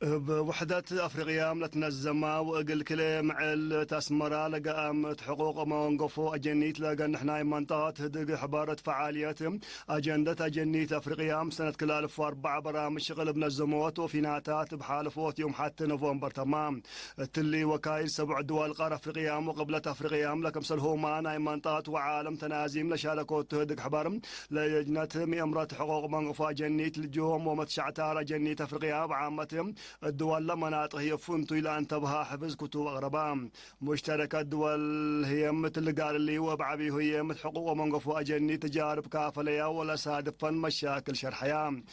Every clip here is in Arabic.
بوحدات أفريقيا ملتنزما وأقل كلي معل تاسمرا لقام حقوق مونقفو أجنيت لقى نحنا منطقة هدق حبارة فعاليات أجندة أجنيت أفريقيا سنة كل 2004 برامج شغل بنزموت وفيناتات بحالفوت يوم حتى نوفمبر تمام تلي وكايل 7 دول قارة أفريقيا وقبلة أفريقيا لكم سلهوما ناي منطقة وعالم تنازيم لشالكوت هدق حبارم لجنة مئمرة حقوق مونقفو أجنيت الجوم ومتشعتار أجنيت أفريقيا بعامة الدول لمناطق هي فنتو إلى أن تبها حفظ كتب أغربام مشتركة الدول هي مثل قال اللي وبعبي هي مثل حقوق منقف وأجني تجارب كافلية ولا سادفا مشاكل شرحيا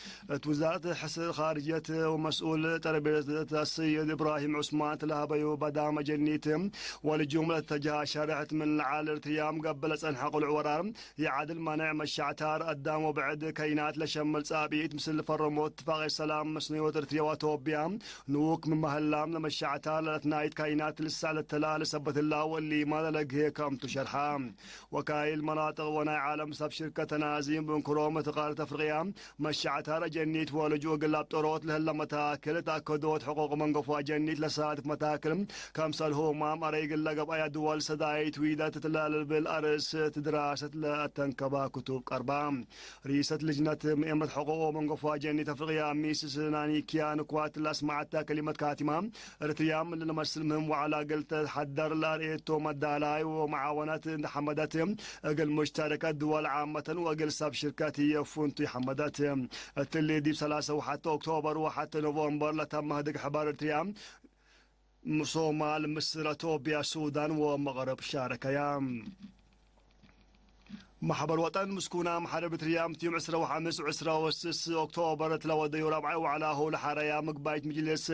وزارة الحسن خارجية ومسؤول تربية السيد إبراهيم عثمان تلهبي وبدام جنيتم ولجملة تجاه شرحت من العالر تيام قبل سنحق العورار يعادل منع مشاعتار قدام وبعد كينات لشمل سابيت مثل فرموت اتفاق السلام مسنيوت ارتريا وتوبيا نوك من مهلام لما الشعتال لتنايت كائنات لسه على التلال سبت الله واللي ما لقى هيك تشرحام وكاي المناطق وناي عالم سب شركة تنازيم بن كرومة قارة أفريقيا مشعتها جنيت ولجو قلاب طروت لهلا متاكل تأكدوت حقوق منقفوا جنيت لسادف متاكل كم سالهو مام أريق اللقب أي دول سدايت ويدا تتلال بالأرس تدراسة لتنكبا كتب قربام رئيسة لجنة مئمة حقوق منقفوا جنيت أفريقيا ميسس ناني كيان كوات سمعتها كلمة كاتمة ارتيام اللي نمسلمهم وعلى قلت حدر لاريتو مدالاي ومعاونات حمدتهم اقل مشتركة دول عامة واقل سب شركاتي فونتي حمدتهم التلي دي بسلاسة وحتى اكتوبر وحتى نوفمبر لتم هدق حبار ارتيام صومال مصر توبيا السودان ومغرب شاركيام محبر وطن مسكونة محاربة ريام تيوم عسرة وحامس وعسرة وسس أكتوبر تلاودي ورابعة وعلى هو لحريا مقبايت مجلس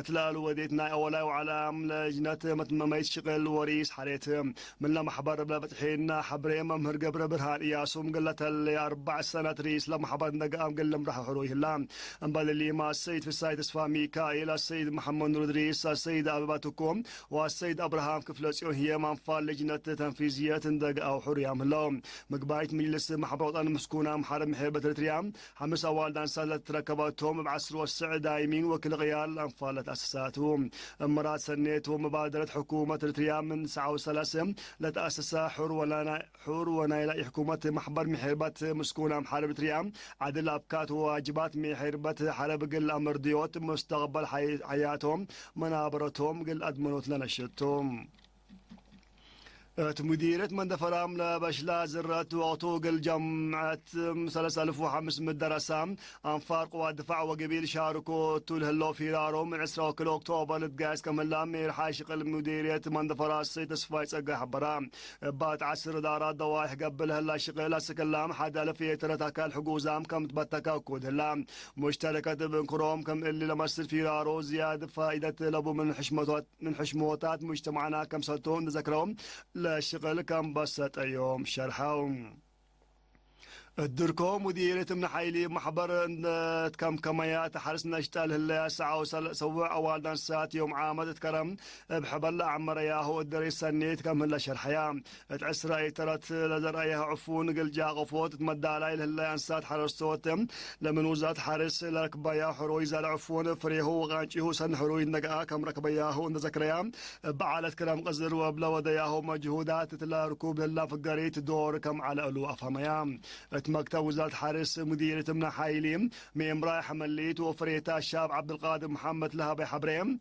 تلال وديتنا أولا وعلى لجنة متمميت شغل وريس حريت من لا محبر بلا فتحين حبريم مهر قبر برهان إياسوم قلت اللي 4 سنة ريس لا محبر نقام قلم راح حرويه الله انبال اللي ما السيد في السيد اسفا ميكائيل السيد محمد نور دريس السيد أباتكم والسيد أبراهام كفلسيون هي منفال لجنة تنفيذية تندق أو حريام اللهم مقبايت مجلس محبر وطن مسكونة محارب محيبة ريتريام حمس أول دان سالت ركباتهم بعصر والسع دايمين وكل غيال أنفالة أساساتهم مرات سنيتهم مبادرة حكومة ريتريام من 39 لتأسس حور ونايل حكومة محبر محيبة مسكونة محارب ريتريام عدل أبكات وواجبات محيبة حرب قل أمر ديوت مستقبل حياتهم منابرتهم قل أدمنوت لنشتهم مديرة مندفرام لبشلا زرات وعطوق الجمعة 3500 درسام أنفار قوات دفاع وقبيل شاركوا طول هلو فيرارو من 10 أكتوبر لتقاس كمل لامير حاشق المديرية مندفرات سيد سفاي سقا حبرام بات 10 دارات دوايح قبل هلا شغيلة سكلام حدا لفيه ترتاكا الحقوزام كم تبتكا كود هلا مشتركة بن كروم كم اللي لمسر فيرارو زيادة فائدة لبو من حشموتات مجتمعنا كم سلطون نذكرهم الشغل كان بسط يوم شرحهم الدركو مديرة من حيلي محبر كم كميات حرسنا اشتال هلا ساعة سوى أول دانسات يوم عامد تكرم بحبل عمر ياهو الدري سنيت كم هلا شرحيام تعسر اي ترت لدر ايها عفون قل جا غفوت تمدى علي هلا انسات حرس صوتم لمن وزات حارس لركبيا حروي زال عفون فريهو وغانشيهو سن حروي النقاء كم ركبياهو ذكريام بعالت كلام قزر وبلا ودياهو مجهودات تلا ركوب هلا فقريت دور كم على ألو أفهميام مكتب وزارة حارس مديرة من حايليم ميمراي حمليت وفريتا الشاب عبد القادر محمد لهبي حبريم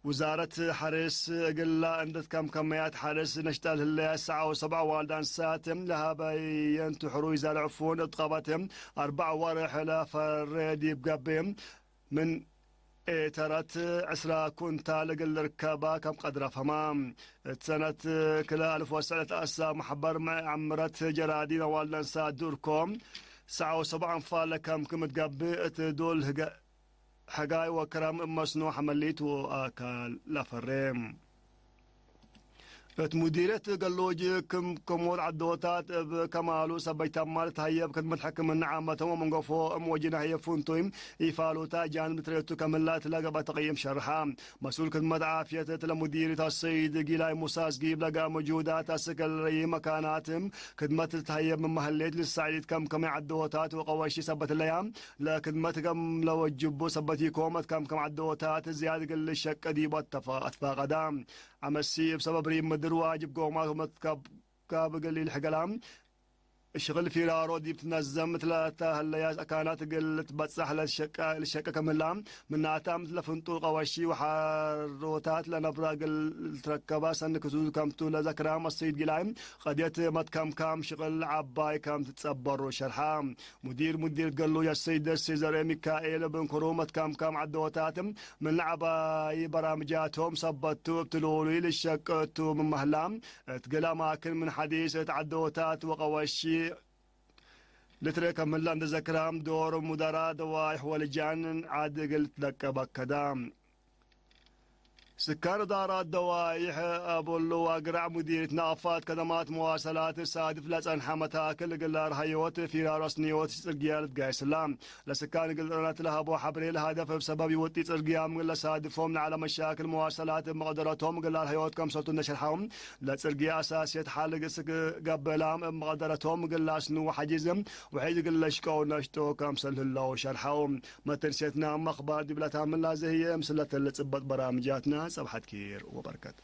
وزارة حارس قلنا عندت كم كميات حارس نشتغل هلا الساعة و7 والدان ساتم لهبي ينتحروا يزال عفون اتقابتهم 4 ورح لا فريد يبقى بهم من ترت عسرا كنت لقل ركابا كم قدر فمام سنة كلا 1900 أسا محبر مع عمرت جرادين والدان سات دوركم 7 أنفال كم تقبئت دول حقاي وكرم مسنو حمليت وآكال لفريم مديرة قلوج كمود عدوتات كمالو سبيت مال تهيب خدمة حكم النعامة ومن قفو موجنا هي فونتويم يفالوتا جانب تريتو كملات لقى تقييم شرحام مسؤول خدمة عافية لمديرة السيد قيلاي موساس جيب لقى موجودات السكل ري مكاناتهم خدمة تهيب من محلات للسعيد كم عدوتات وقواشي سبت الايام لخدمة كم لو جبو سبتي كومت كم عدوتات زيادة قل الشك ديب اتفاق دام عمسي بسبب ريم مدر واجب قومات ومتكاب قليل حقلام الشغل في رارو دي بتنظم ثلاثة هاللياس كانت قلت بتصح للشقة كملام من ناتام لفنطو قواشي وحاروتات لنبرا قل تركبا سنكسوز كامتو لذكرام السيد قلايم قديت مت كام شغل عباي كام تتصبر شرحام مدير قالوا يا السيد سيزر ميكائيل بن كرومت كام عدوتاتم من عباي برامجاتهم صبتو بتلولي للشقة من مهلام تقلا ماكن من حديث عدوتات وقواشي لتريك من لاند ذكرام دور مدراء دوايح والجان عاد قلت لك بكدام سكان دارات دوايح أبولو وقرع مديرة نافات كدمات مواصلات السادف لسان حمتها كل قلار هيوت في راس نيوت سرقيال قاي سلام لسكان قلرات لها ابو حبري الهدف بسبب يوتي سرقيام ولا سادفهم على مشاكل مواصلات مقدرتهم قلار هيوت كم صوتو نشرحهم لسرقيا اساسية حالق قبلام مقدرتهم قلاس نو حجزم وحيد قلشكو نشتو كم سلهلو شرحهم ما تنسيتنا مخبار دي بلا تعمل لازهية مسلة اللي تثبت برامجاتنا صباح الخير وبركاته.